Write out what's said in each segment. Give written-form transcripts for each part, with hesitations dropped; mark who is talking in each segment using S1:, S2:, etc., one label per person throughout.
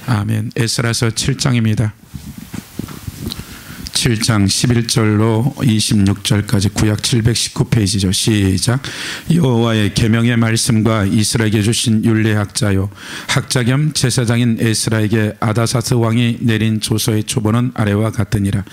S1: 아멘. 에스라서 7장입니다. 7장 11절로 26절까지 구약 719페이지죠. 시작. 여호와의 계명의 말씀과 이스라엘에게 주신 율례학자요 학자 겸 제사장인 에스라에게 아다사스 왕이 내린 조서의 초본은 아래와 같으니라.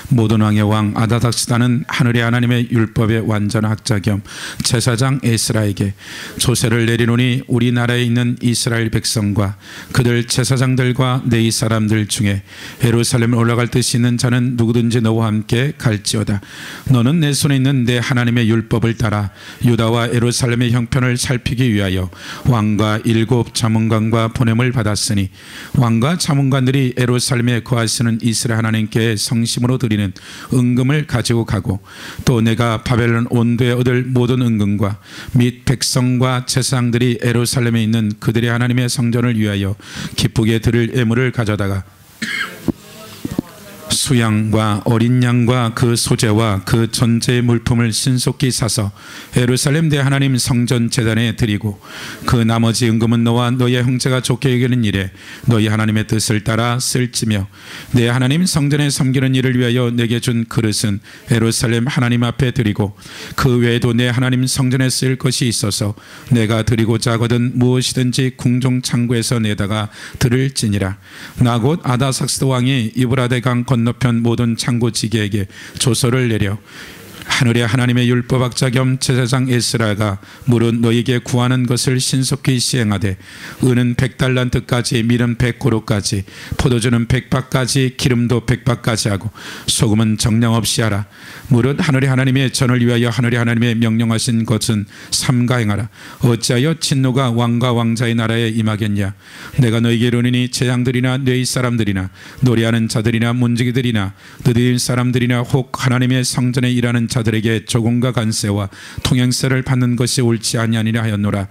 S1: 모든 왕의 왕 아다삭스다는 하늘의 하나님의 율법의 완전 학자 겸 제사장 에스라에게 조세를 내리노니 우리나라에 있는 이스라엘 백성과 그들 제사장들과 내 이 사람들 중에 예루살렘에 올라갈 뜻이 있는 자는 누구든지 너와 함께 갈지어다. 너는 내 손에 있는 내 하나님의 율법을 따라 유다와 예루살렘의 형편을 살피기 위하여 왕과 7 자문관과 보냄을 받았으니 왕과 자문관들이 예루살렘에 거하시는 이스라엘 하나님께 성심으로 드리는 은금을 가지고 가고 또 내가 바벨론 온도에 얻을 모든 은금과 및 백성과 제사장들이 예루살렘에 있는 그들의 하나님의 성전을 위하여 기쁘게 드릴 예물을 가져다가 수양과 어린 양과 그 소재와 그 전제의 물품을 신속히 사서 예루살렘 대 하나님 성전 제단에 드리고 그 나머지 은금은 너와 너의 형제가 좋게 여기는 일에 너희 하나님의 뜻을 따라 쓸지며 내 하나님 성전에 섬기는 일을 위하여 내게 준 그릇은 예루살렘 하나님 앞에 드리고 그 외에도 내 하나님 성전에 쓸 것이 있어서 내가 드리고자 하거든 무엇이든지 궁중 창고에서 내다가 드릴지니라. 나 곧 아다삭스 왕이 이브라데 강 건너편 모든 창고지기에게 조서를 내려 하늘의 하나님의 율법학자 겸 제사장 에스라가 물은 너에게 구하는 것을 신속히 시행하되 은은 100달란트까지 밀은 100고로까지 포도주는 100밭까지 기름도 100밭까지 하고 소금은 정량 없이 하라. 물은 하늘의 하나님의 전을 위하여 하늘의 하나님의 명령하신 것은 삼가행하라. 어찌하여 진노가 왕과 왕자의 나라에 임하겠냐. 내가 너에게 이르노니 재앙들이나 뇌의 사람들이나 노래하는 자들이나 문지기들이나 느드린 사람들이나 혹 하나님의 성전에 일하는 자들에게 조공과 관세와 통행세를 받는 것이 옳지 아니하니라 하였노라.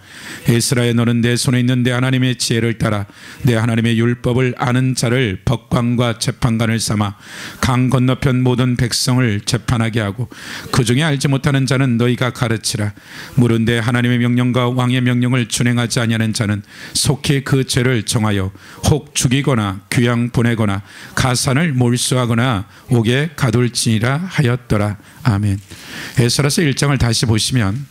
S1: 에스라야 너는 내 손에 있는 내 하나님의 지혜를 따라 내 하나님의 율법을 아는 자를 법관과 재판관을 삼아 강 건너편 모든 백성을 재판하게 하고 그 중에 알지 못하는 자는 너희가 가르치라. 물은 내 하나님의 명령과 왕의 명령을 준행하지 아니하는 자는 속히 그 죄를 정하여 혹 죽이거나 귀양 보내거나 가산을 몰수하거나 옥에 가둘지니라 하였더라. 아멘. 에스라서 1장을 다시 보시면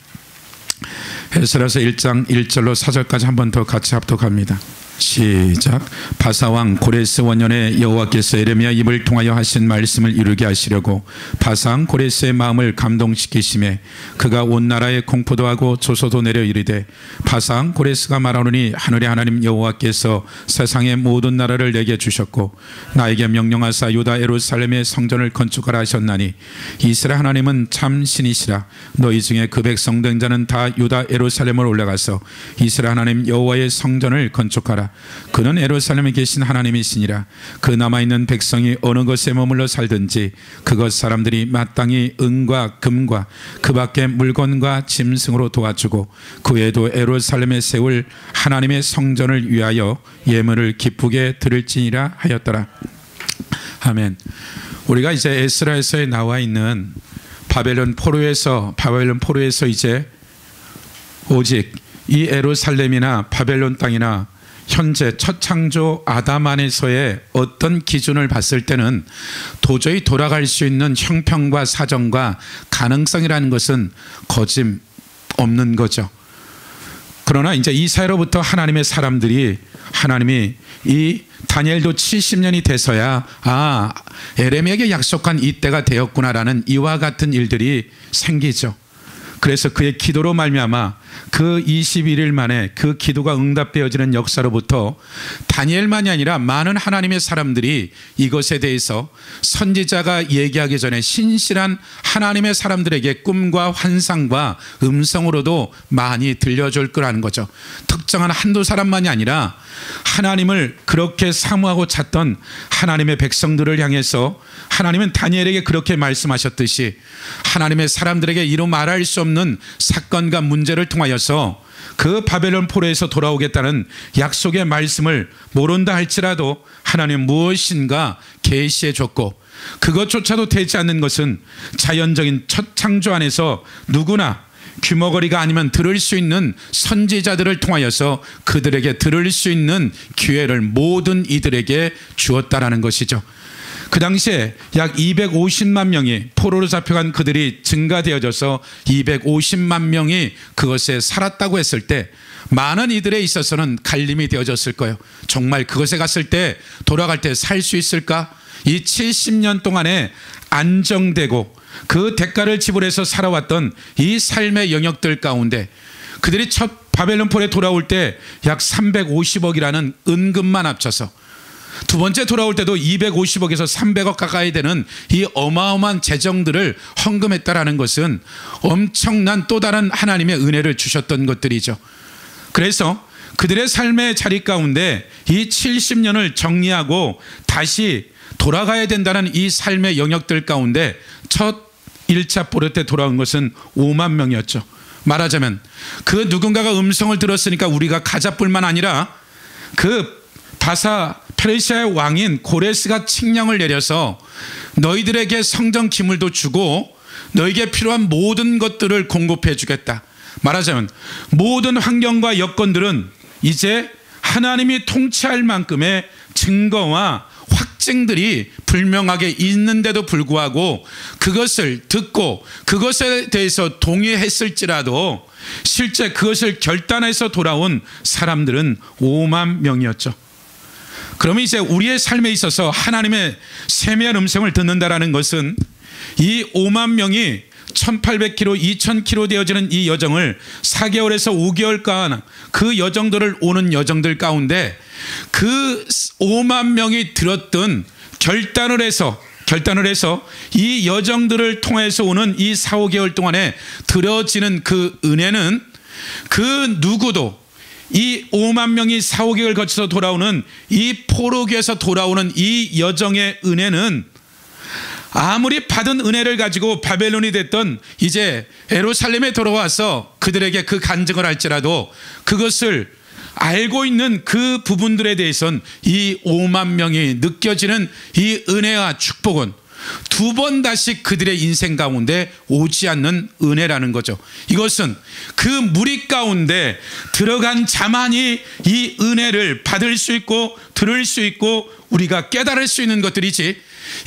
S1: 에스라서 1장 1절로 4절까지 한 번 더 같이 합독합니다. 시작. 바사왕 고레스 원년에 여호와께서 예레미야 입을 통하여 하신 말씀을 이루게 하시려고 바사왕 고레스의 마음을 감동시키심에 그가 온 나라에 공포도 하고 조소도 내려 이르되 바사왕 고레스가 말하노니 하늘의 하나님 여호와께서 세상의 모든 나라를 내게 주셨고 나에게 명령하사 유다 예루살렘의 성전을 건축하라 하셨나니 이스라엘 하나님은 참 신이시라. 너희 중에 그 백성 된 자는 다 유다 예루살렘을 올라가서 이스라엘 하나님 여호와의 성전을 건축하라. 그는 예루살렘에 계신 하나님이시니라. 그 남아있는 백성이 어느 것에 머물러 살든지 그것 사람들이 마땅히 은과 금과 그 밖의 물건과 짐승으로 도와주고 그 외에도 예루살렘에 세울 하나님의 성전을 위하여 예물을 기쁘게 드릴지니라 하였더라. 아멘. 우리가 이제 에스라에서에 나와 있는 바벨론 포로에서 이제 오직 이 예루살렘이나 바벨론 땅이나 현재 첫 창조 아담 안에서의 어떤 기준을 봤을 때는 도저히 돌아갈 수 있는 형편과 사정과 가능성이라는 것은 거짓없는 거죠. 그러나 이제 이 사이로부터 하나님의 사람들이 하나님이 이 다니엘도 70년이 돼서야 예레미야에게 약속한 이때가 되었구나라는 이와 같은 일들이 생기죠. 그래서 그의 기도로 말미암아 그 21일 만에 그 기도가 응답되어지는 역사로부터 다니엘만이 아니라 많은 하나님의 사람들이 이것에 대해서 선지자가 얘기하기 전에 신실한 하나님의 사람들에게 꿈과 환상과 음성으로도 많이 들려줄 거라는 거죠. 특정한 한두 사람만이 아니라 하나님을 그렇게 사모하고 찾던 하나님의 백성들을 향해서 하나님은 다니엘에게 그렇게 말씀하셨듯이 하나님의 사람들에게 이루 말할 수 없는 사건과 문제를 통하여서 그 바벨론 포로에서 돌아오겠다는 약속의 말씀을 모른다 할지라도 하나님 무엇인가 계시해 줬고, 그것조차도 되지 않는 것은 자연적인 첫 창조 안에서 누구나 귀머거리가 아니면 들을 수 있는 선지자들을 통하여서 그들에게 들을 수 있는 기회를 모든 이들에게 주었다라는 것이죠. 그 당시에 약 250만 명이 포로로 잡혀간 그들이 증가되어져서 250만 명이 그것에 살았다고 했을 때 많은 이들에 있어서는 갈림이 되어졌을 거예요. 정말 그것에 갔을 때 돌아갈 때 살 수 있을까? 이 70년 동안에 안정되고 그 대가를 지불해서 살아왔던 이 삶의 영역들 가운데 그들이 첫 바벨론 폴에 돌아올 때 약 350억이라는 은금만 합쳐서 두 번째 돌아올 때도 250억에서 300억 가까이 되는 이 어마어마한 재정들을 헌금했다라는 것은 엄청난 또 다른 하나님의 은혜를 주셨던 것들이죠. 그래서 그들의 삶의 자리 가운데 이 70년을 정리하고 다시 돌아가야 된다는 이 삶의 영역들 가운데 첫 1차 포로 때 돌아온 것은 5만 명이었죠. 말하자면 그 누군가가 음성을 들었으니까 우리가 가자뿐만 아니라 그 바사 페르시아의 왕인 고레스가 칙령을 내려서 너희들에게 성전 기물도 주고 너희에게 필요한 모든 것들을 공급해 주겠다. 말하자면 모든 환경과 여건들은 이제 하나님이 통치할 만큼의 증거와 확증들이 분명하게 있는데도 불구하고 그것을 듣고 그것에 대해서 동의했을지라도 실제 그것을 결단해서 돌아온 사람들은 5만 명이었죠. 그러면 이제 우리의 삶에 있어서 하나님의 세미한 음성을 듣는다라는 것은 이 5만 명이 1800km, 2000km 되어지는 이 여정을 4개월에서 5개월간 그 여정들을 오는 여정들 가운데 그 5만 명이 들었던 결단을 해서 이 여정들을 통해서 오는 이 4, 5개월 동안에 들어지는 그 은혜는 그 누구도 이 5만 명이 4, 5개월 거쳐서 돌아오는 이 포로기에서 돌아오는 이 여정의 은혜는 아무리 받은 은혜를 가지고 바벨론이 됐던 이제 예루살렘에 돌아와서 그들에게 그 간증을 할지라도 그것을 알고 있는 그 부분들에 대해서는 이 5만 명이 느껴지는 이 은혜와 축복은 두 번 다시 그들의 인생 가운데 오지 않는 은혜라는 거죠. 이것은 그 무리 가운데 들어간 자만이 이 은혜를 받을 수 있고 들을 수 있고 우리가 깨달을 수 있는 것들이지,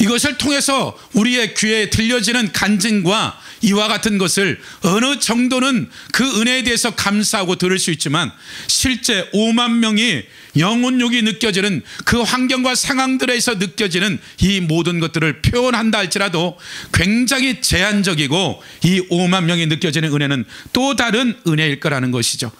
S1: 이것을 통해서 우리의 귀에 들려지는 간증과 이와 같은 것을 어느 정도는 그 은혜에 대해서 감사하고 들을 수 있지만 실제 5만 명이 영혼욕이 느껴지는 그 환경과 상황들에서 느껴지는 이 모든 것들을 표현한다 할지라도 굉장히 제한적이고 이 5만 명이 느껴지는 은혜는 또 다른 은혜일 거라는 것이죠.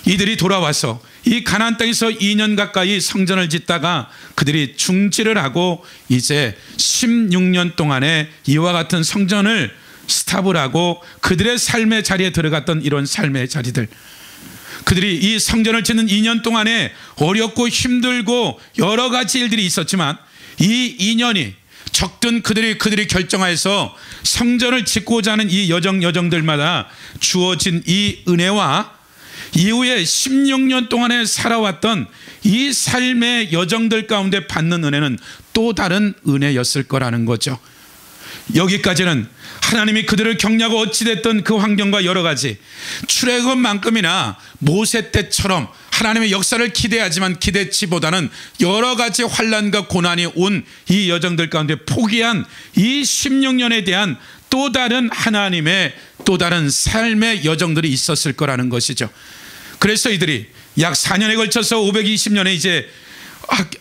S1: 이들이 돌아와서 이 가나안 땅에서 2년 가까이 성전을 짓다가 그들이 중지를 하고 이제 16년 동안에 이와 같은 성전을 스탑을 하고 그들의 삶의 자리에 들어갔던 이런 삶의 자리들, 그들이 이 성전을 짓는 2년 동안에 어렵고 힘들고 여러 가지 일들이 있었지만 이 2년이 적든 그들이 결정하여서 성전을 짓고자 하는 이 여정들마다 주어진 이 은혜와 이후에 16년 동안에 살아왔던 이 삶의 여정들 가운데 받는 은혜는 또 다른 은혜였을 거라는 거죠. 여기까지는 하나님이 그들을 격려하고 어찌됐던 그 환경과 여러 가지 출애굽만큼이나 모세 때처럼 하나님의 역사를 기대하지만 기대치보다는 여러 가지 환난과 고난이 온 이 여정들 가운데 포기한 이 16년에 대한 또 다른 하나님의 또 다른 삶의 여정들이 있었을 거라는 것이죠. 그래서 이들이 약 4년에 걸쳐서 520년에 이제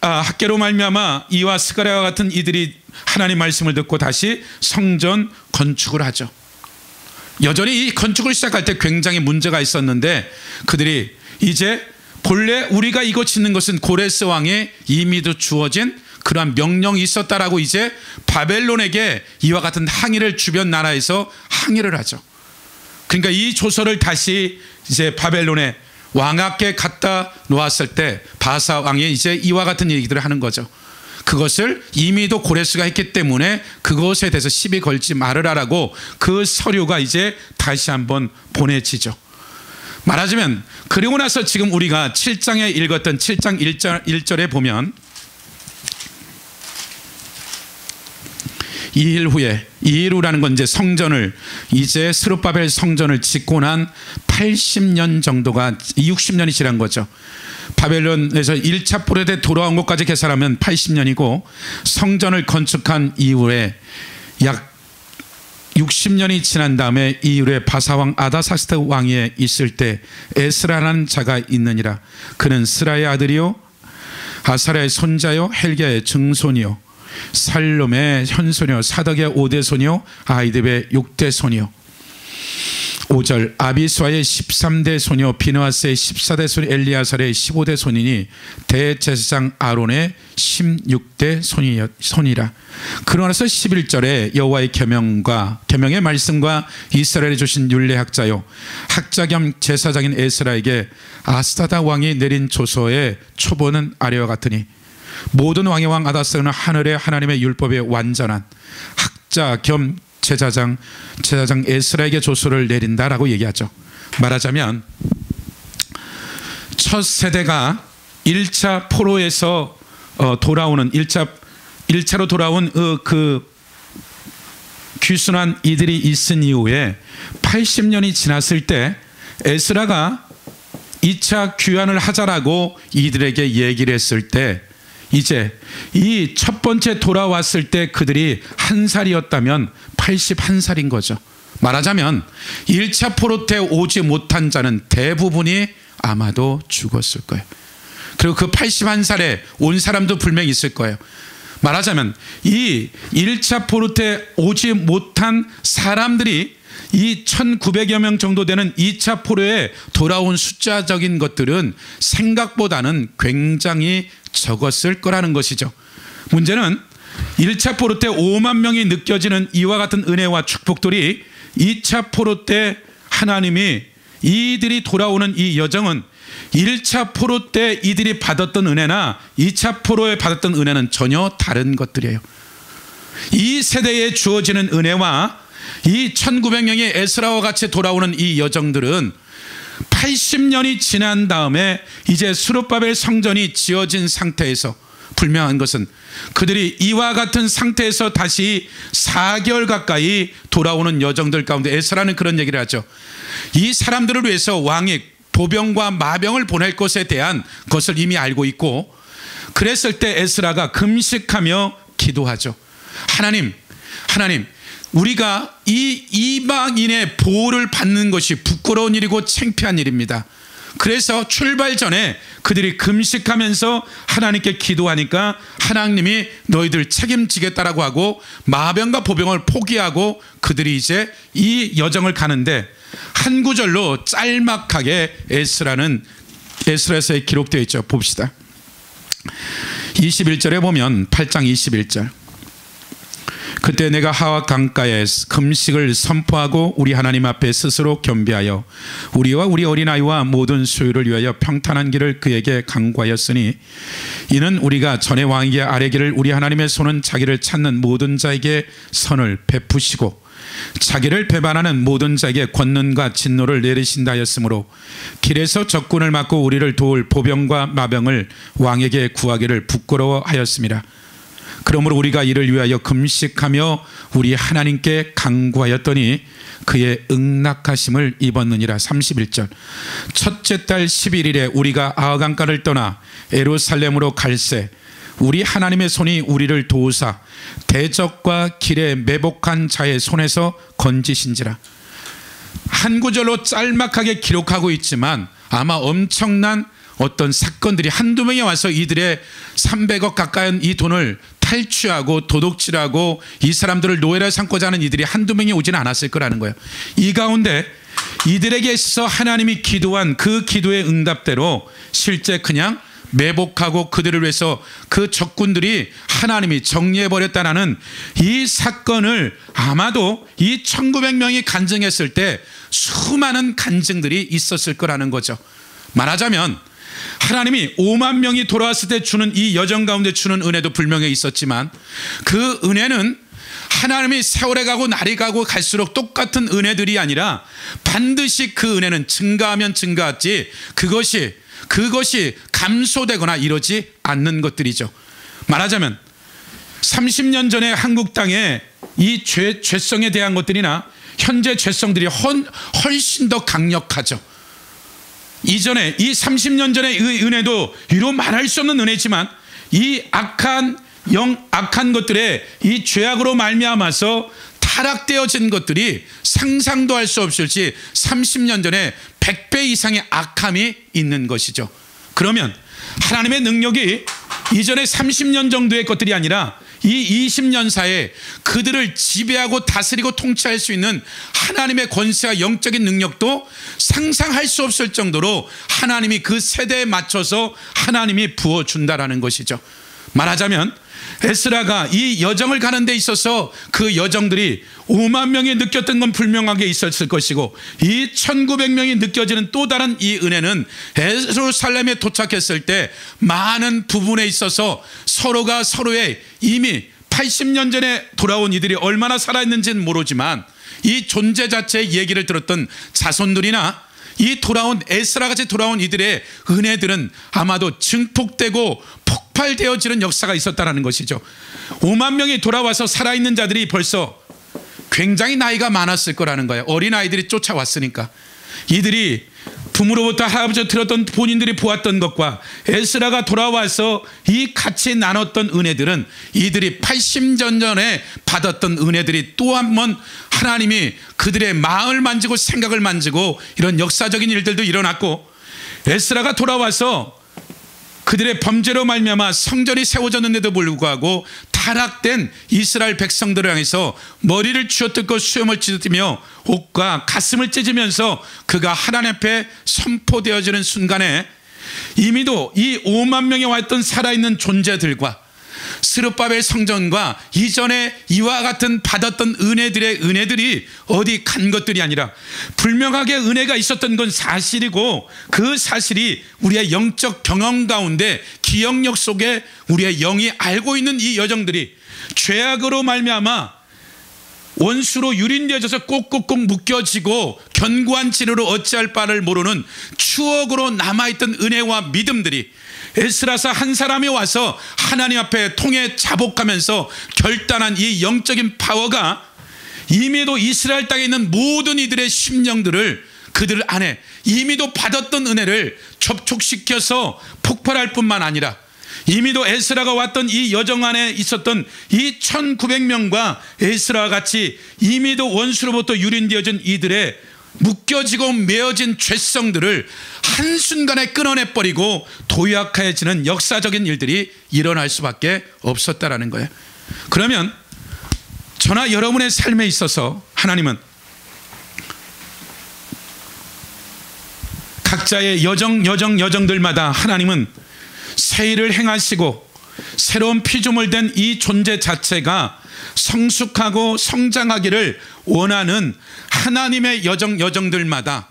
S1: 학계로 말미암아 이와 스가랴와 같은 이들이 하나님 말씀을 듣고 다시 성전 건축을 하죠. 여전히 이 건축을 시작할 때 굉장히 문제가 있었는데 그들이 이제 본래 우리가 이거 짓는 것은 고레스 왕의 이미도 주어진 그러한 명령이 있었다라고 이제 바벨론에게 이와 같은 항의를 주변 나라에서 항의를 하죠. 그러니까 이 조서를 다시 이제 바벨론에 왕에게 갖다 놓았을 때 바사 왕이 이제 이와 같은 얘기들을 하는 거죠. 그것을 이미도 고레스가 했기 때문에 그것에 대해서 시비 걸지 말으라라고 그 서류가 이제 다시 한번 보내지죠. 말하자면 그리고 나서 지금 우리가 7장에 읽었던 7장 1절에 보면 2일 후에, 2일 후라는 건 이제 성전을, 이제 스룹바벨 성전을 짓고 난 80년 정도가, 60년이 지난 거죠. 바벨론에서 1차 포로 때 돌아온 것까지 계산하면 80년이고, 성전을 건축한 이후에 약 60년이 지난 다음에 이후에 바사왕 아다사스다 왕위에 있을 때 에스라라는 자가 있느니라. 그는 스라의 아들이요 아사랴의 손자요 헬기야의 증손이요 살롬의 현손이요 사덕의 5대 손이요 아이듭의 6대 손이요 5절 아비수아의 13대 손이요 비느하스의 14대 손이 엘리아살의 15대 손이니 대제사장 아론의 16대 손이라. 그러나서 11절에 여호와의 계명의 말씀과 이스라엘에 주신 율례학자요 학자 겸 제사장인 에스라에게 아스다다 왕이 내린 조서의 초본은 아래와 같으니 모든 왕의 왕 아다스는 하늘의 하나님의 율법에 완전한 학자 겸 제사장 에스라에게 조서를 내린다라고 얘기하죠. 말하자면 첫 세대가 1차 포로에서 돌아오는 1차로 돌아온 그 귀순한 이들이 있은 이후에 80년이 지났을 때 에스라가 2차 귀환을 하자라고 이들에게 얘기를 했을 때 이제 이 첫 번째 돌아왔을 때 그들이 1살이었다면 81살인 거죠. 말하자면 1차 포로 때 오지 못한 자는 대부분이 아마도 죽었을 거예요. 그리고 그 81살에 온 사람도 분명히 있을 거예요. 말하자면 이 1차 포로 때 오지 못한 사람들이 이 1900여 명 정도 되는 2차 포로에 돌아온 숫자적인 것들은 생각보다는 굉장히 적었을 거라는 것이죠. 문제는 1차 포로 때 5만 명이 느껴지는 이와 같은 은혜와 축복들이 2차 포로 때 하나님이 이들이 돌아오는 이 여정은 1차 포로 때 이들이 받았던 은혜나 2차 포로에 받았던 은혜는 전혀 다른 것들이에요. 이 세대에 주어지는 은혜와 이 1900명의 에스라와 같이 돌아오는 이 여정들은 80년이 지난 다음에 이제 스룹바벨 성전이 지어진 상태에서 분명한 것은 그들이 이와 같은 상태에서 다시 4개월 가까이 돌아오는 여정들 가운데 에스라는 그런 얘기를 하죠. 이 사람들을 위해서 왕이 보병과 마병을 보낼 것에 대한 것을 이미 알고 있고, 그랬을 때 에스라가 금식하며 기도하죠. 하나님, 우리가 이 이방인의 보호를 받는 것이 부끄러운 일이고 창피한 일입니다. 그래서 출발 전에 그들이 금식하면서 하나님께 기도하니까 하나님이 너희들 책임지겠다라고 하고 마병과 보병을 포기하고 그들이 이제 이 여정을 가는데, 한 구절로 짤막하게 에스라에서 기록되어 있죠. 봅시다. 21절에 보면 8장 21절. 그때 내가 하와 강가에 금식을 선포하고 우리 하나님 앞에 스스로 겸비하여 우리와 우리 어린아이와 모든 소유를 위하여 평탄한 길을 그에게 강구하였으니, 이는 우리가 전에 왕에게 아뢰기를 우리 하나님의 손은 자기를 찾는 모든 자에게 선을 베푸시고 자기를 배반하는 모든 자에게 권능과 진노를 내리신다 하였으므로 길에서 적군을 막고 우리를 도울 보병과 마병을 왕에게 구하기를 부끄러워하였습니다. 그러므로 우리가 이를 위하여 금식하며 우리 하나님께 간구하였더니 그의 응낙하심을 입었느니라. 31절. 첫째 달 11일에 우리가 아하강가를 떠나 예루살렘으로 갈새 우리 하나님의 손이 우리를 도우사 대적과 길에 매복한 자의 손에서 건지신지라. 한 구절로 짤막하게 기록하고 있지만 아마 엄청난 어떤 사건들이 한두 명이 와서 이들의 300억 가까이 이 돈을 탈취하고 도둑질하고 이 사람들을 노예로 삼고자 하는 이들이 한두 명이 오지는 않았을 거라는 거예요. 이 가운데 이들에게 있어서 하나님이 기도한 그 기도의 응답대로 실제 그냥 매복하고 그들을 위해서 그 적군들이 하나님이 정리해버렸다는 이 사건을 아마도 이 1900명이 간증했을 때 수많은 간증들이 있었을 거라는 거죠. 말하자면 하나님이 5만 명이 돌아왔을 때 주는 이 여정 가운데 주는 은혜도 분명히 있었지만, 그 은혜는 하나님이 세월에 가고 날이 가고 갈수록 똑같은 은혜들이 아니라 반드시 그 은혜는 증가하면 증가했지 그것이 감소되거나 이러지 않는 것들이죠. 말하자면 30년 전에 한국 땅에 이 죄성에 대한 것들이나 현재 죄성들이 훨씬 더 강력하죠. 이전에 이 30년 전의 은혜도 이루 말할 수 없는 은혜지만 이 악한 것들의 이 죄악으로 말미암아서 타락되어진 것들이 상상도 할 수 없을지 30년 전에 100배 이상의 악함이 있는 것이죠. 그러면 하나님의 능력이 이전에 30년 정도의 것들이 아니라 이 20년 사이에 그들을 지배하고 다스리고 통치할 수 있는 하나님의 권세와 영적인 능력도 상상할 수 없을 정도로 하나님이 그 세대에 맞춰서 하나님이 부어준다라는 것이죠. 말하자면 에스라가 이 여정을 가는 데 있어서 그 여정들이 5만 명이 느꼈던 건 분명하게 있었을 것이고 이 1900명이 느껴지는 또 다른 이 은혜는 예루살렘에 도착했을 때 많은 부분에 있어서 서로가 서로의 이미 80년 전에 돌아온 이들이 얼마나 살아있는지는 모르지만 이 존재 자체의 얘기를 들었던 자손들이나 이 돌아온 에스라같이 돌아온 이들의 은혜들은 아마도 증폭되고 폭발되어지는 역사가 있었다는 것이죠. 5만 명이 돌아와서 살아있는 자들이 벌써 굉장히 나이가 많았을 거라는 거예요. 어린아이들이 쫓아왔으니까. 이들이 부모로부터 할아버지가 들었던 본인들이 보았던 것과 에스라가 돌아와서 이 같이 나눴던 은혜들은 이들이 80년 전에 받았던 은혜들이 또 한 번 하나님이 그들의 마음을 만지고 생각을 만지고 이런 역사적인 일들도 일어났고 에스라가 돌아와서 그들의 범죄로 말미암아 성전이 세워졌는데도 불구하고 타락된 이스라엘 백성들을 향해서 머리를 쥐어뜯고 수염을 찢으며 옷과 가슴을 찢으면서 그가 하나님 앞에 선포되어지는 순간에 이미도 이 5만 명이 왔던 살아있는 존재들과 스룹바벨 성전과 이전에 이와 같은 받았던 은혜들이 어디 간 것들이 아니라 분명하게 은혜가 있었던 건 사실이고 그 사실이 우리의 영적 경험 가운데 기억력 속에 우리의 영이 알고 있는 이 여정들이 죄악으로 말미암아 원수로 유린되어져서 꼭꼭꼭 묶여지고 견고한 진으로 어찌할 바를 모르는 추억으로 남아있던 은혜와 믿음들이 에스라서 한 사람이 와서 하나님 앞에 통해 자복하면서 결단한 이 영적인 파워가 이미도 이스라엘 땅에 있는 모든 이들의 심령들을 그들 안에 이미도 받았던 은혜를 접촉시켜서 폭발할 뿐만 아니라 이미도 에스라가 왔던 이 여정 안에 있었던 이 1900명과 에스라와 같이 이미도 원수로부터 유린되어진 이들의 묶여지고 메어진 죄성들을 한순간에 끊어내버리고 도약해지는 역사적인 일들이 일어날 수밖에 없었다라는 거예요. 그러면 저나 여러분의 삶에 있어서 하나님은 각자의 여정들마다 하나님은 새 일을 행하시고 새로운 피조물 된 이 존재 자체가 성숙하고 성장하기를 원하는 하나님의 여정들마다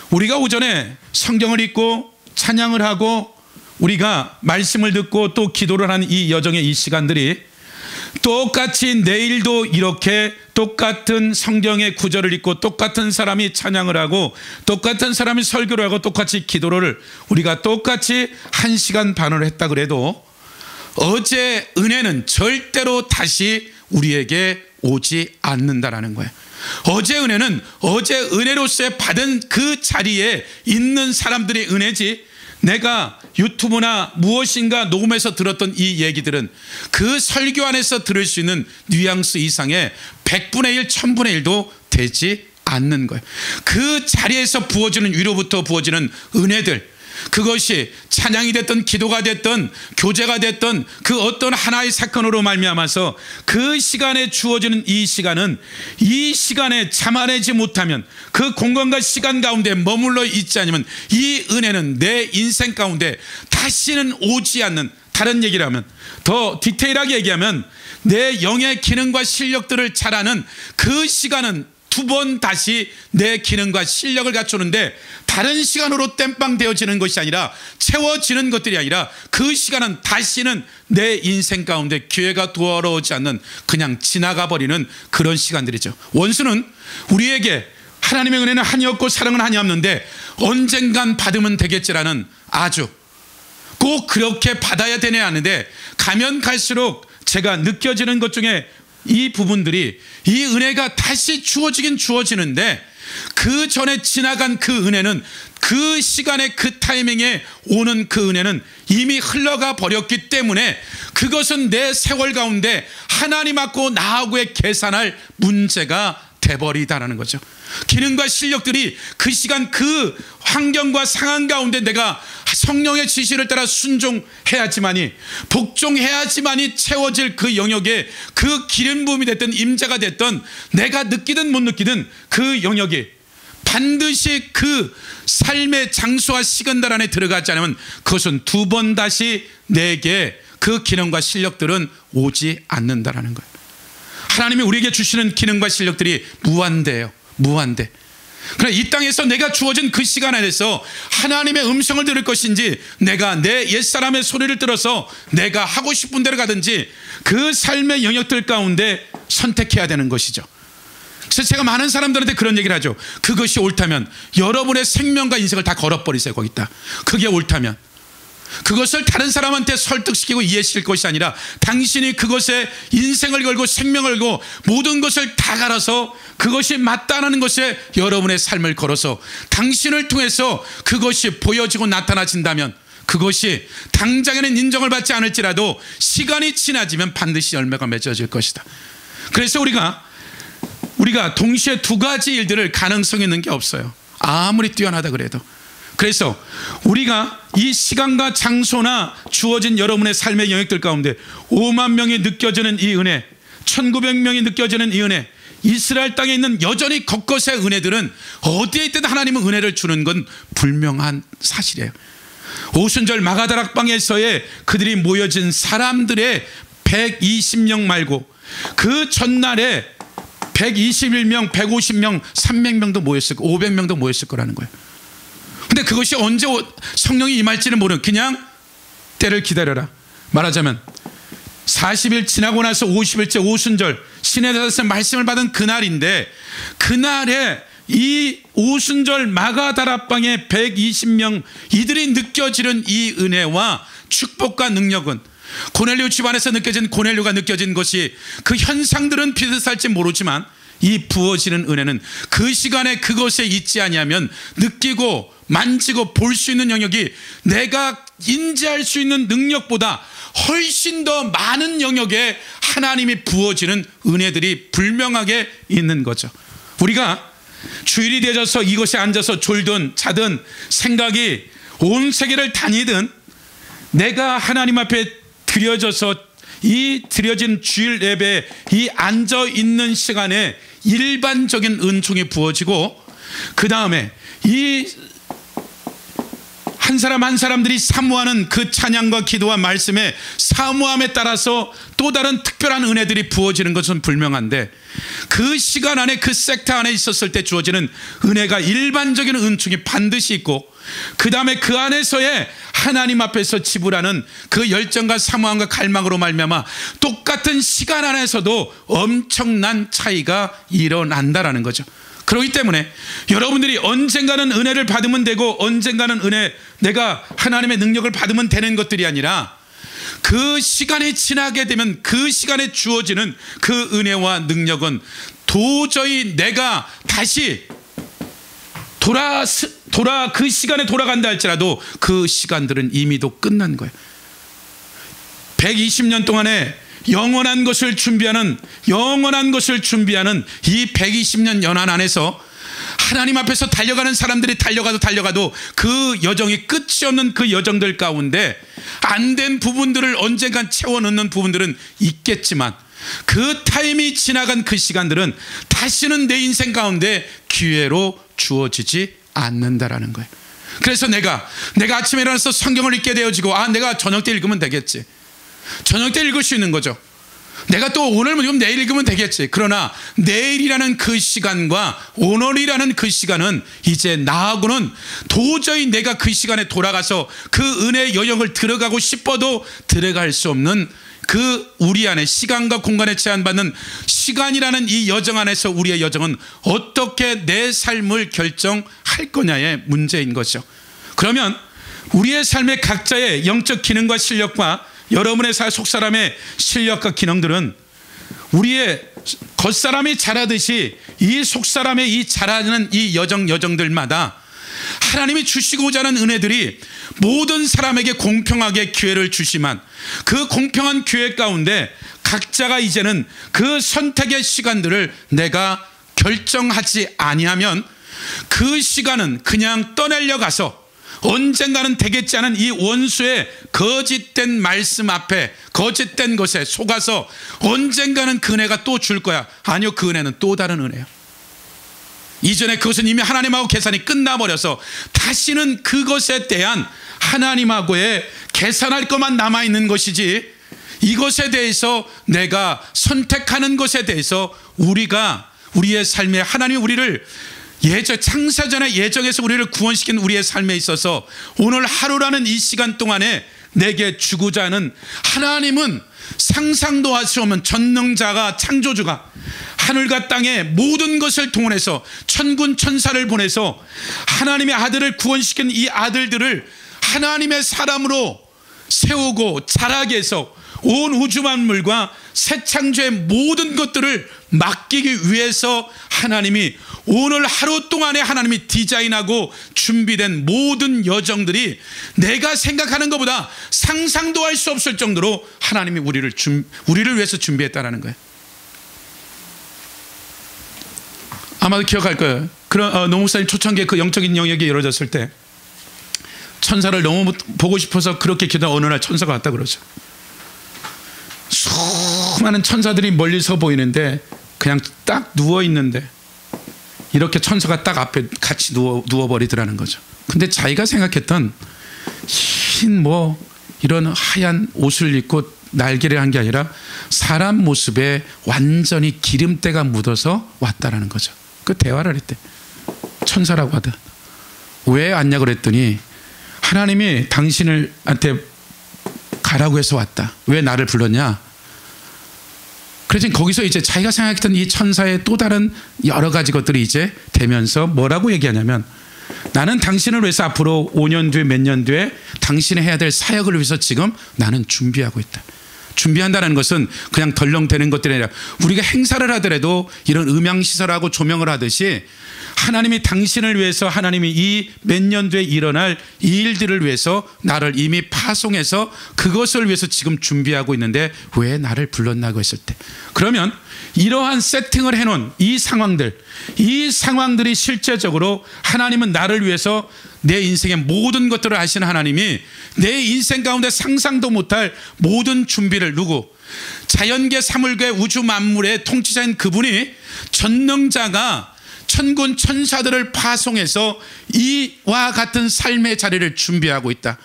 S1: 우리가 오전에 성경을 읽고 찬양을 하고 우리가 말씀을 듣고 또 기도를 하는 이 여정의 이 시간들이 똑같이 내일도 이렇게 똑같은 성경의 구절을 읽고 똑같은 사람이 찬양을 하고 똑같은 사람이 설교를 하고 똑같이 기도를 우리가 똑같이 1시간 반을 했다 그래도 어제 은혜는 절대로 다시 우리에게 오지 않는다라는 거예요. 어제 은혜는 어제 은혜로서 받은 그 자리에 있는 사람들의 은혜지 내가 유튜브나 무엇인가 녹음해서 들었던 이 얘기들은 그 설교 안에서 들을 수 있는 뉘앙스 이상의 100분의 1, 1000분의 1도 되지 않는 거예요. 그 자리에서 부어지는 위로부터 부어지는 은혜들 그것이 찬양이 됐든 기도가 됐든 교제가 됐든 그 어떤 하나의 사건으로 말미암아서 그 시간에 주어지는 이 시간은 이 시간에 참아내지 못하면 그 공간과 시간 가운데 머물러 있지 않으면 이 은혜는 내 인생 가운데 다시는 오지 않는 다른 얘기를 하면 더 디테일하게 얘기하면 내 영의 기능과 실력들을 잘하는 그 시간은 2번 다시 내 기능과 실력을 갖추는데 다른 시간으로 땜빵 되어지는 것이 아니라 채워지는 것들이 아니라 그 시간은 다시는 내 인생 가운데 기회가 돌아오지 않는 그냥 지나가 버리는 그런 시간들이죠. 원수는 우리에게 하나님의 은혜는 한이 없고 사랑은 한이 없는데 언젠간 받으면 되겠지라는 아주 꼭 그렇게 받아야 되냐 하는데 가면 갈수록 제가 느껴지는 것 중에 이 부분들이, 이 은혜가 다시 주어지긴 주어지는데 그 전에 지나간 그 은혜는, 그 시간에 그 타이밍에 오는 그 은혜는 이미 흘러가 버렸기 때문에 그것은 내 세월 가운데 하나님 앞고 나하고의 계산할 문제가 돼버리다라는 거죠. 기능과 실력들이 그 시간 그 환경과 상황 가운데 내가 성령의 지시를 따라 순종해야지만이, 복종해야지만이 채워질 그 영역에, 그 기름 부음이 됐든 임재가 됐든 내가 느끼든 못 느끼든 그 영역이 반드시 그 삶의 장소와 시간들 안에 들어가지 않으면 그것은 두 번 다시 내게 그 기능과 실력들은 오지 않는다라는 거예요. 하나님이 우리에게 주시는 기능과 실력들이 무한대예요. 무한대. 그러나 이 땅에서 내가 주어진 그 시간 안에서 하나님의 음성을 들을 것인지, 내가 내 옛사람의 소리를 들어서 내가 하고 싶은 대로 가든지, 그 삶의 영역들 가운데 선택해야 되는 것이죠. 그래서 제가 많은 사람들한테 그런 얘기를 하죠. 그것이 옳다면 여러분의 생명과 인생을 다 걸어버리세요. 거기다. 그게 옳다면. 그것을 다른 사람한테 설득시키고 이해시킬 것이 아니라 당신이 그것에 인생을 걸고 생명을 걸고 모든 것을 다 갈아서 그것이 맞다는 것에 여러분의 삶을 걸어서 당신을 통해서 그것이 보여지고 나타나진다면, 그것이 당장에는 인정을 받지 않을지라도 시간이 지나지면 반드시 열매가 맺어질 것이다. 그래서 우리가 동시에 두 가지 일들을 가능성 있는 게 없어요. 아무리 뛰어나다 그래도. 그래서 우리가 이 시간과 장소나 주어진 여러분의 삶의 영역들 가운데 5만 명이 느껴지는 이 은혜, 1900명이 느껴지는 이 은혜, 이스라엘 땅에 있는 여전히 곳곳의 은혜들은 어디에 있든 하나님은 은혜를 주는 건 분명한 사실이에요. 오순절 마가다락방에서의 그들이 모여진 사람들의 120명 말고 그 전날에 121명, 150명, 300명도 모였을 거, 500명도 모였을 거라는 거예요. 근데 그것이 언제 성령이 임할지는 모르는, 그냥 때를 기다려라. 말하자면 40일 지나고 나서 50일째 오순절 시내에서 말씀을 받은 그날인데, 그날에 이 오순절 마가다락방의 120명 이들이 느껴지는 이 은혜와 축복과 능력은, 고넬료 집안에서 느껴진, 고넬료가 느껴진 것이 그 현상들은 비슷할지 모르지만 이 부어지는 은혜는 그 시간에 그것에 있지 아니하면 느끼고 만지고 볼 수 있는 영역이 내가 인지할 수 있는 능력보다 훨씬 더 많은 영역에 하나님이 부어지는 은혜들이 분명하게 있는 거죠. 우리가 주일이 되어져서 이곳에 앉아서 졸든 자든 생각이 온 세계를 다니든, 내가 하나님 앞에 드려져서 이 드려진 주일 예배에 이 앉아 있는 시간에 일반적인 은총이 부어지고, 그 다음에 이 한 사람 한 사람들이 사모하는 그 찬양과 기도와 말씀의 사모함에 따라서 또 다른 특별한 은혜들이 부어지는 것은 분명한데, 그 시간 안에 그 섹터 안에 있었을 때 주어지는 은혜가 일반적인 은총이 반드시 있고, 그 다음에 그 안에서의 하나님 앞에서 지불하는 그 열정과 사모함과 갈망으로 말미암아 똑같은 시간 안에서도 엄청난 차이가 일어난다라는 거죠. 그렇기 때문에 여러분들이 언젠가는 은혜를 받으면 되고 언젠가는 내가 하나님의 능력을 받으면 되는 것들이 아니라, 그 시간이 지나게 되면 그 시간에 주어지는 그 은혜와 능력은 도저히 내가 다시 그 시간에 돌아간다 할지라도 그 시간들은 이미도 끝난 거예요. 120년 동안에 영원한 것을 준비하는 이 120년 연한 안에서 하나님 앞에서 달려가는 사람들이 달려가도 그 여정이 끝이 없는 그 여정들 가운데 안 된 부분들을 언젠간 채워 넣는 부분들은 있겠지만, 그 타임이 지나간 그 시간들은 다시는 내 인생 가운데 기회로 주어지지 않는다라는 거예요. 그래서 내가 아침에 일어나서 성경을 읽게 되어지고, 내가 저녁 때 읽으면 되겠지. 저녁 때 읽을 수 있는 거죠. 내가 또 오늘 읽으면 내일 읽으면 되겠지. 그러나 내일이라는 그 시간과 오늘이라는 그 시간은 이제 나하고는 도저히 내가 그 시간에 돌아가서 그 은혜의 영역을 들어가고 싶어도 들어갈 수 없는, 그 우리 안에 시간과 공간에 제한받는 시간이라는 이 여정 안에서 우리의 여정은 어떻게 내 삶을 결정할 거냐의 문제인 거죠. 그러면 우리의 삶의 각자의 영적 기능과 실력과 여러분의 속사람의 실력과 기능들은 우리의 겉사람이 자라듯이 이 속사람의 이 자라는 이 여정들마다 하나님이 주시고자 하는 은혜들이 모든 사람에게 공평하게 기회를 주시만 그 공평한 기회 가운데 각자가 이제는 그 선택의 시간들을 내가 결정하지 아니하면 그 시간은 그냥 떠내려 가서 언젠가는 되겠지 않은 이 원수의 거짓된 말씀 앞에 거짓된 것에 속아서 언젠가는 그 은혜가 또 줄 거야. 아니요, 그 은혜는 또 다른 은혜야. 이전에 그것은 이미 하나님하고 계산이 끝나버려서 다시는 그것에 대한 하나님하고의 계산할 것만 남아있는 것이지, 이것에 대해서 내가 선택하는 것에 대해서 우리의 삶에 하나님이 우리를 창세전에 예정에서 우리를 구원시킨 우리의 삶에 있어서 오늘 하루라는 이 시간 동안에 내게 주고자 하는, 하나님은 상상도 할 수 없는 전능자가, 창조주가 하늘과 땅의 모든 것을 동원해서 천군 천사를 보내서 하나님의 아들을 구원시킨 이 아들들을 하나님의 사람으로 세우고 자라게 해서 온 우주 만물과 새 창조의 모든 것들을 맡기기 위해서 하나님이 오늘 하루 동안에 하나님이 디자인하고 준비된 모든 여정들이 내가 생각하는 것보다 상상도 할 수 없을 정도로 하나님이 우리를 위해서 준비했다는 거예요. 아마도 기억할 거예요. 노 목사님 초창기에 그 영적인 영역이 이루어졌을 때 천사를 너무 보고 싶어서 그렇게 기도하다 어느 날 천사가 왔다 그러죠. 수많은 천사들이 멀리서 보이는데 그냥 딱 누워있는데 이렇게 천사가 딱 앞에 같이 누워버리더라는 거죠. 근데 자기가 생각했던 흰 이런 하얀 옷을 입고 날개를 한 게 아니라 사람 모습에 완전히 기름때가 묻어서 왔다라는 거죠. 그 대화를 했대. 천사라고 하다. 왜 왔냐 그랬더니 하나님이 당신한테 가라고 해서 왔다. 왜 나를 불렀냐? 그래서 거기서 이제 자기가 생각했던 이 천사의 또 다른 여러 가지 것들이 이제 되면서 뭐라고 얘기하냐면, 나는 당신을 위해서 앞으로 5년 뒤에 몇 년 뒤에 당신이 해야 될 사역을 위해서 지금 나는 준비하고 있다. 준비한다는 것은 그냥 덜렁대는 것들이 아니라 우리가 행사를 하더라도 이런 음향시설하고 조명을 하듯이 하나님이 당신을 위해서, 하나님이 이 몇 년 뒤에 일어날 이 일들을 위해서 나를 이미 파송해서 그것을 위해서 지금 준비하고 있는데 왜 나를 불렀나고 했을 때, 그러면 이러한 세팅을 해놓은 이 상황들이 실제적으로 하나님은 나를 위해서 내 인생의 모든 것들을 아시는 하나님이 내 인생 가운데 상상도 못할 모든 준비를 자연계 사물계 우주 만물의 통치자인 그분이, 전능자가 천군 천사들을 파송해서 이와 같은 삶의 자리를 준비하고 있다.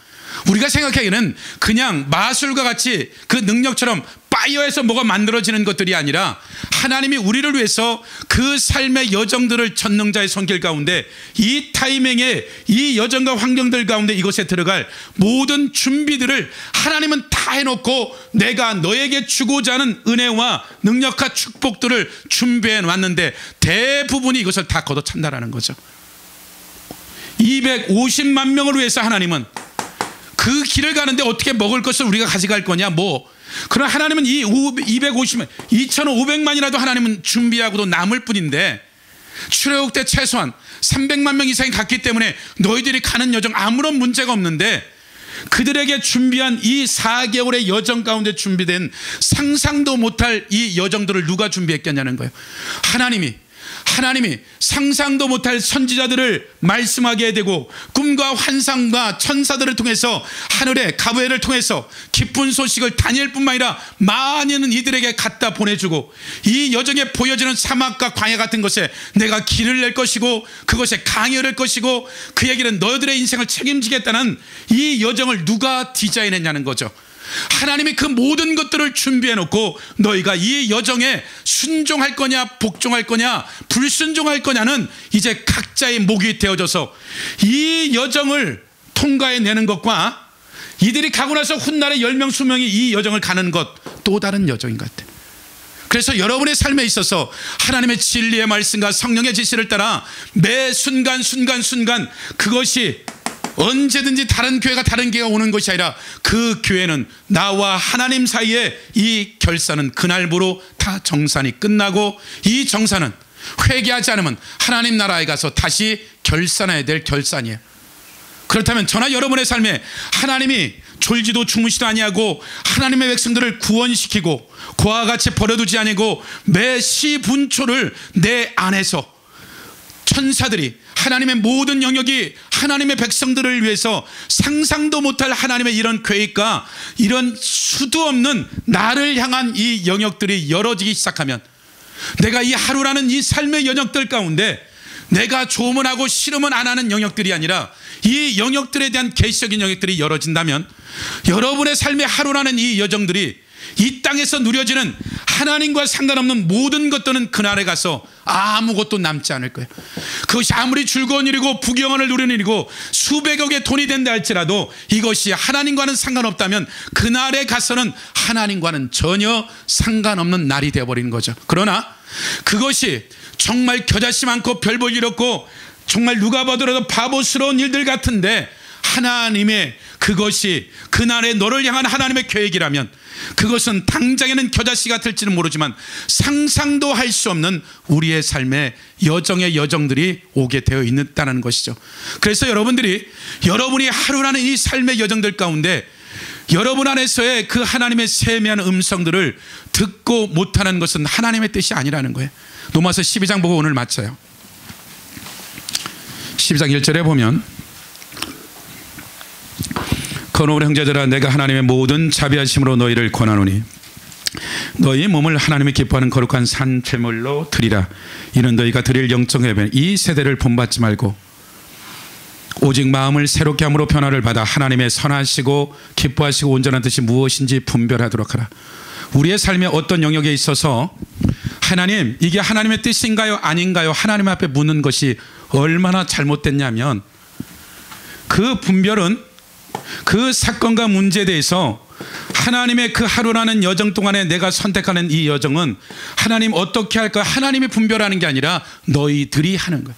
S1: 우리가 생각하기에는 그냥 마술과 같이 그 능력처럼 파이어에서 뭐가 만들어지는 것들이 아니라 하나님이 우리를 위해서 그 삶의 여정들을 전능자의 손길 가운데 이 타이밍에 이 여정과 환경들 가운데 이것에 들어갈 모든 준비들을 하나님은 다 해놓고 내가 너에게 주고자 하는 은혜와 능력과 축복들을 준비해 놨는데 대부분이 이것을 다 걷어찬다라는 거죠. 250만 명을 위해서 하나님은 그 길을 가는데 어떻게 먹을 것을 우리가 가져갈 거냐 그러나 하나님은 이 250만 2500만이라도 하나님은 준비하고도 남을 뿐인데 출애굽 때 최소한 300만 명 이상이 갔기 때문에 너희들이 가는 여정 아무런 문제가 없는데, 그들에게 준비한 이 4개월의 여정 가운데 준비된 상상도 못할 이 여정들을 누가 준비했겠냐는 거예요. 하나님이 상상도 못할 선지자들을 말씀하게 되고 꿈과 환상과 천사들을 통해서 하늘의 가브엘을 통해서 기쁜 소식을 다니엘뿐만 아니라 많은 이들에게 갖다 보내주고, 이 여정에 보여지는 사막과 광야 같은 것에 내가 길을 낼 것이고 그것에 강연을 할 것이고 그에게는 너희들의 인생을 책임지겠다는 이 여정을 누가 디자인했냐는 거죠. 하나님이 그 모든 것들을 준비해 놓고 너희가 이 여정에 순종할 거냐 복종할 거냐 불순종할 거냐는 이제 각자의 몫이 되어져서 이 여정을 통과해내는 것과 이들이 가고 나서 훗날에 10명 20명이 이 여정을 가는 것 또 다른 여정인 것 같아요. 그래서 여러분의 삶에 있어서 하나님의 진리의 말씀과 성령의 지시를 따라 매 순간 그것이 언제든지 다른 교회가 다른 교회가 오는 것이 아니라 그 교회는 나와 하나님 사이에 이 결산은 그날부로 다 정산이 끝나고, 이 정산은 회개하지 않으면 하나님 나라에 가서 다시 결산해야 될 결산이에요. 그렇다면 저나 여러분의 삶에 하나님이 졸지도 주무시도 아니하고 하나님의 백성들을 구원시키고 그와 같이 버려두지 아니고 매 시분초를 내 안에서 천사들이, 하나님의 모든 영역이 하나님의 백성들을 위해서 상상도 못할 하나님의 이런 계획과 이런 수도 없는 나를 향한 이 영역들이 열어지기 시작하면, 내가 이 하루라는 이 삶의 영역들 가운데 내가 좋으면 하고 싫으면 안 하는 영역들이 아니라 이 영역들에 대한 계시적인 영역들이 열어진다면, 여러분의 삶의 하루라는 이 여정들이 이 땅에서 누려지는 하나님과 상관없는 모든 것들은 그날에 가서 아무것도 남지 않을 거예요. 그것이 아무리 즐거운 일이고 부귀영화를 누리는 일이고 수백억의 돈이 된다 할지라도 이것이 하나님과는 상관없다면 그날에 가서는 하나님과는 전혀 상관없는 날이 되어버리는 거죠. 그러나 그것이 정말 겨자씨 많고 별 볼 일 없고 정말 누가 보더라도 바보스러운 일들 같은데, 하나님의 그것이 그날의 너를 향한 하나님의 계획이라면 그것은 당장에는 겨자씨 같을지는 모르지만 상상도 할 수 없는 우리의 삶의 여정의 여정들이 오게 되어 있다는 것이죠. 그래서 여러분들이 여러분이 하루라는 이 삶의 여정들 가운데 여러분 안에서의 그 하나님의 세미한 음성들을 듣고 못하는 것은 하나님의 뜻이 아니라는 거예요. 로마서 12장 보고 오늘 마쳐요. 12장 1절에 보면, 그러므로 형제들아 내가 하나님의 모든 자비하심으로 너희를 권하노니 너희 몸을 하나님이 기뻐하는 거룩한 산 제물로 드리라. 이는 너희가 드릴 영적 예배는 이 세대를 본받지 말고 오직 마음을 새롭게 함으로 변화를 받아 하나님의 선하시고 기뻐하시고 온전한 뜻이 무엇인지 분별하도록 하라. 우리의 삶의 어떤 영역에 있어서 하나님, 이게 하나님의 뜻인가요 아닌가요 하나님 앞에 묻는 것이 얼마나 잘못됐냐면, 그 분별은 그 사건과 문제에 대해서 하나님의 그 하루라는 여정 동안에 내가 선택하는 이 여정은 하나님 어떻게 할까 하나님이 분별하는 게 아니라 너희들이 하는 거예요.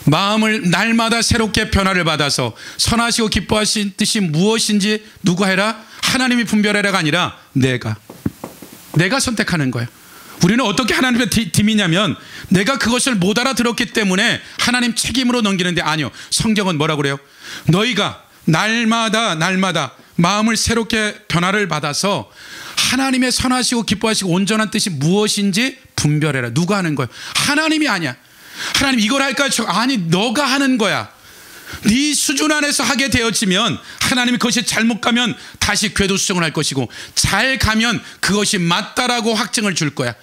S1: 마음을 날마다 새롭게 변화를 받아서 선하시고 기뻐하신 뜻이 무엇인지 누가 해라? 하나님이 분별해라가 아니라 내가 선택하는 거예요. 우리는 어떻게 하나님의 딤이냐면 내가 그것을 못 알아들었기 때문에 하나님 책임으로 넘기는데, 아니요, 성경은 뭐라고 그래요? 너희가 날마다 마음을 새롭게 변화를 받아서 하나님의 선하시고 기뻐하시고 온전한 뜻이 무엇인지 분별해라. 누가 하는 거예요? 하나님이 아니야. 하나님 이걸 할까? 아니, 너가 하는 거야. 네 수준 안에서 하게 되어지면 하나님이 그것이 잘못 가면 다시 궤도 수정을 할 것이고, 잘 가면 그것이 맞다라고 확증을 줄 거야.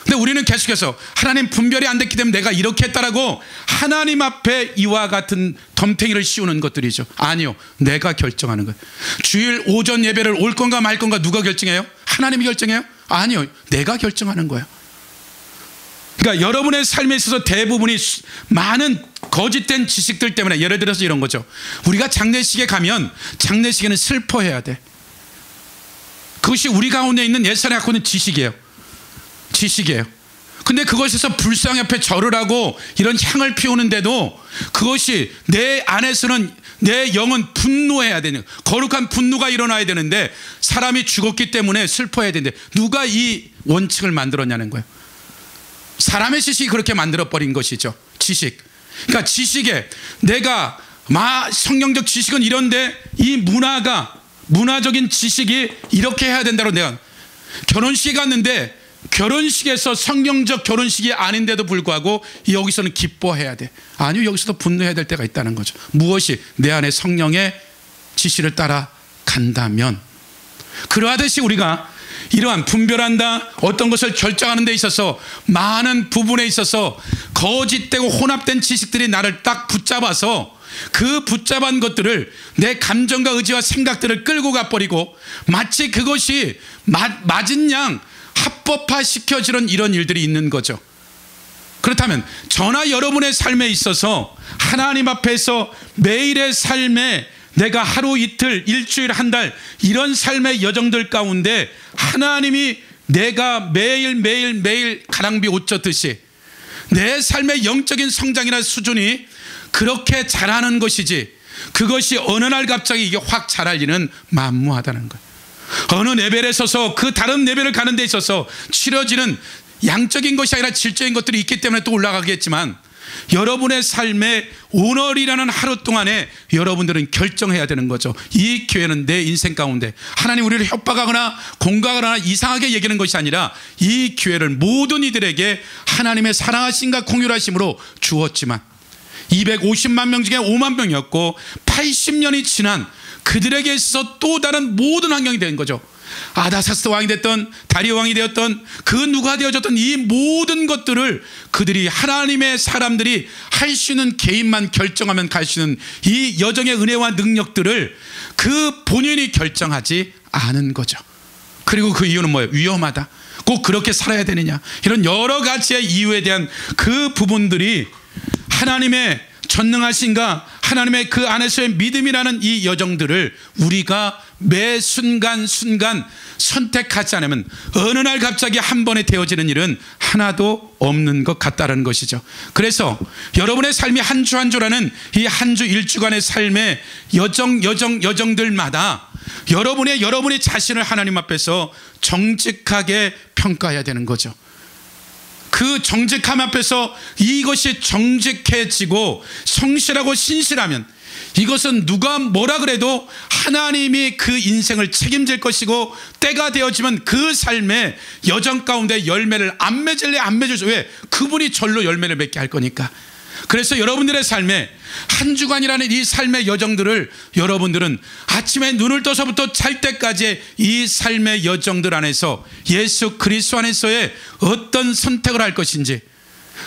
S1: 근데 우리는 계속해서 하나님 분별이 안 됐기 때문에 내가 이렇게 했다라고 하나님 앞에 이와 같은 덤탱이를 씌우는 것들이죠. 아니요, 내가 결정하는 거예요. 주일 오전 예배를 올 건가 말 건가 누가 결정해요? 하나님이 결정해요? 아니요, 내가 결정하는 거예요. 그러니까 여러분의 삶에 있어서 대부분이 많은 거짓된 지식들 때문에, 예를 들어서 이런 거죠. 우리가 장례식에 가면 장례식에는 슬퍼해야 돼. 그것이 우리 가운데 있는 옛사람이 갖고 있는 지식이에요. 근데 그것에서 불상 옆에 절을 하고 이런 향을 피우는데도 그것이 내 안에서는, 내 영은 분노해야 되는, 거룩한 분노가 일어나야 되는데 사람이 죽었기 때문에 슬퍼해야 되는데 누가 이 원칙을 만들었냐는 거예요. 사람의 지식이 그렇게 만들어버린 것이죠. 지식. 그러니까 지식에 내가 성경적 지식은 이런데 이 문화적인 지식이 이렇게 해야 된다고, 내가 결혼식에 갔는데 결혼식에서 성경적 결혼식이 아닌데도 불구하고 여기서는 기뻐해야 돼. 아니요, 여기서도 분노해야 될 때가 있다는 거죠. 무엇이? 내 안에 성령의 지시를 따라 간다면. 그러하듯이 우리가 이러한 분별한다, 어떤 것을 결정하는 데 있어서 많은 부분에 있어서 거짓되고 혼합된 지식들이 나를 딱 붙잡아서 그 붙잡은 것들을, 내 감정과 의지와 생각들을 끌고 가버리고 마치 그것이 맞은 양 합법화 시켜주는 이런 일들이 있는 거죠. 그렇다면 저나 여러분의 삶에 있어서 하나님 앞에서 매일의 삶에 내가 하루 이틀 일주일 한 달 이런 삶의 여정들 가운데 하나님이 내가 매일 가랑비 옷 젖듯이 내 삶의 영적인 성장이나 수준이 그렇게 자라는 것이지, 그것이 어느 날 갑자기 이게 확 자랄 일은 만무하다는 거예요. 어느 레벨에 서서 그 다른 레벨을 가는 데 있어서 치러지는 양적인 것이 아니라 질적인 것들이 있기 때문에 또 올라가겠지만, 여러분의 삶의 오늘이라는 하루 동안에 여러분들은 결정해야 되는 거죠. 이 기회는 내 인생 가운데 하나님 우리를 협박하거나 공격하거나 이상하게 얘기하는 것이 아니라, 이 기회를 모든 이들에게 하나님의 사랑하심과 공유하심으로 주었지만 250만 명 중에 5만 명이었고 80년이 지난 그들에게 있어서 또 다른 모든 환경이 된 거죠. 아다사스 왕이 됐던, 다리오 왕이 되었던, 그 누가 되어졌던 이 모든 것들을 그들이, 하나님의 사람들이 할 수 있는, 개인만 결정하면 갈 수 있는 이 여정의 은혜와 능력들을 그 본인이 결정하지 않은 거죠. 그리고 그 이유는 뭐예요? 위험하다, 꼭 그렇게 살아야 되느냐, 이런 여러 가지의 이유에 대한 그 부분들이 하나님의 전능하신가, 하나님의 그 안에서의 믿음이라는 이 여정들을 우리가 매 순간순간 선택하지 않으면 어느 날 갑자기 한 번에 되어지는 일은 하나도 없는 것 같다는 것이죠. 그래서 여러분의 삶이 한 주 한 주라는 이 한 주 일주간의 삶의 여정들마다 여러분의 자신을 하나님 앞에서 정직하게 평가해야 되는 거죠. 그 정직함 앞에서 이것이 정직해지고 성실하고 신실하면, 이것은 누가 뭐라 그래도 하나님이 그 인생을 책임질 것이고, 때가 되어지면 그 삶의 여정 가운데 열매를 안 맺을래 안 맺을 수, 왜? 그분이 절로 열매를 맺게 할 거니까. 그래서 여러분들의 삶에 한 주간이라는 이 삶의 여정들을 여러분들은 아침에 눈을 떠서부터 잘 때까지의 이 삶의 여정들 안에서 예수 그리스도 안에서의 어떤 선택을 할 것인지,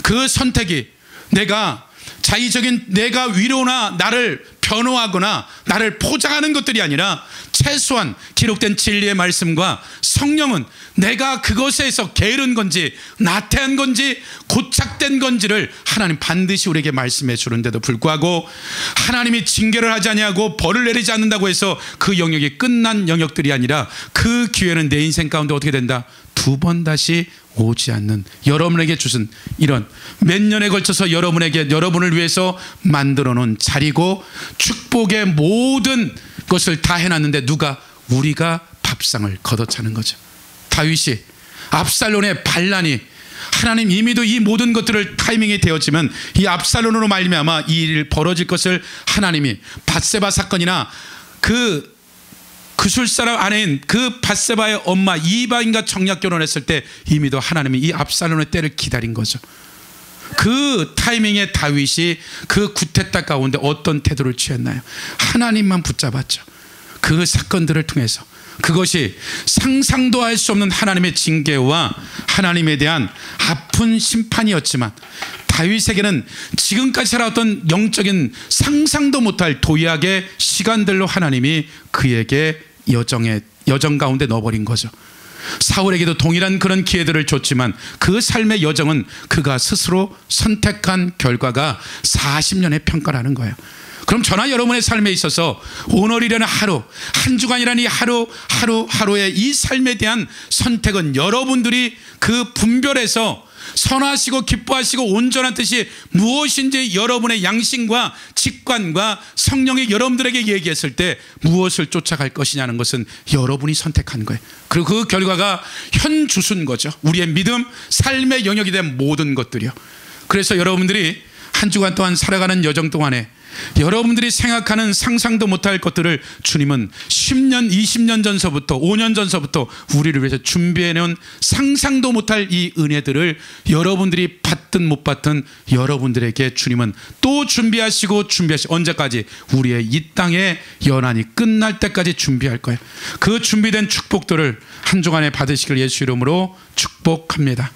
S1: 그 선택이 내가 자의적인 내가 위로나 나를 변호하거나 나를 포장하는 것들이 아니라, 최소한 기록된 진리의 말씀과 성령은 내가 그것에서 게으른 건지 나태한 건지 고착된 건지를 하나님 반드시 우리에게 말씀해 주는데도 불구하고, 하나님이 징계를 하지 아니하고 벌을 내리지 않는다고 해서 그 영역이 끝난 영역들이 아니라, 그 기회는 내 인생 가운데 어떻게 된다? 두 번 다시 오지 않는, 여러분에게 주신 이런 몇 년에 걸쳐서 여러분을 위해서 만들어 놓은 자리고, 축복의 모든 것을 다 해놨는데 우리가 밥상을 걷어차는 거죠. 다윗이 압살론의 반란이, 하나님 이미도 이 모든 것들을 타이밍이 되었지만 이 압살론으로 말미암아 이 일이 벌어질 것을 하나님이, 밧세바 사건이나 그 그술사람 아내인 그 밧세바의 엄마 이방인과 정략 결혼했을 때 이미도 하나님이 이 압살론의 때를 기다린 거죠. 그 타이밍에 다윗이 그 구테타 가운데 어떤 태도를 취했나요? 하나님만 붙잡았죠. 그 사건들을 통해서 그것이 상상도 할 수 없는 하나님의 징계와 하나님에 대한 아픈 심판이었지만, 다윗에게는 지금까지 살아왔던 영적인 상상도 못할 도약의 시간들로 하나님이 그에게 여정 가운데 넣어버린 거죠. 사울에게도 동일한 그런 기회들을 줬지만 그 삶의 여정은 그가 스스로 선택한 결과가 40년의 평가라는 거예요. 그럼 저나 여러분의 삶에 있어서 오늘이라는 하루, 한 주간이라는 이 하루하루의 이 삶에 대한 선택은 여러분들이 그 분별해서 선하시고 기뻐하시고 온전한 뜻이 무엇인지 여러분의 양심과 직관과 성령이 여러분들에게 얘기했을 때 무엇을 쫓아갈 것이냐는 것은 여러분이 선택한 거예요. 그리고 그 결과가 현주순 거죠. 우리의 믿음, 삶의 영역이 된 모든 것들이요. 그래서 여러분들이 한 주간 동안 살아가는 여정 동안에 여러분들이 생각하는 상상도 못할 것들을 주님은 10년, 20년 전서부터 5년 전서부터 우리를 위해서 준비해놓은 상상도 못할 이 은혜들을 여러분들이 받든 못 받든 여러분들에게 주님은 또 준비하시고 언제까지? 우리의 이 땅의 연한이 끝날 때까지 준비할 거예요. 그 준비된 축복들을 한 주간에 받으시길 예수 이름으로 축복합니다.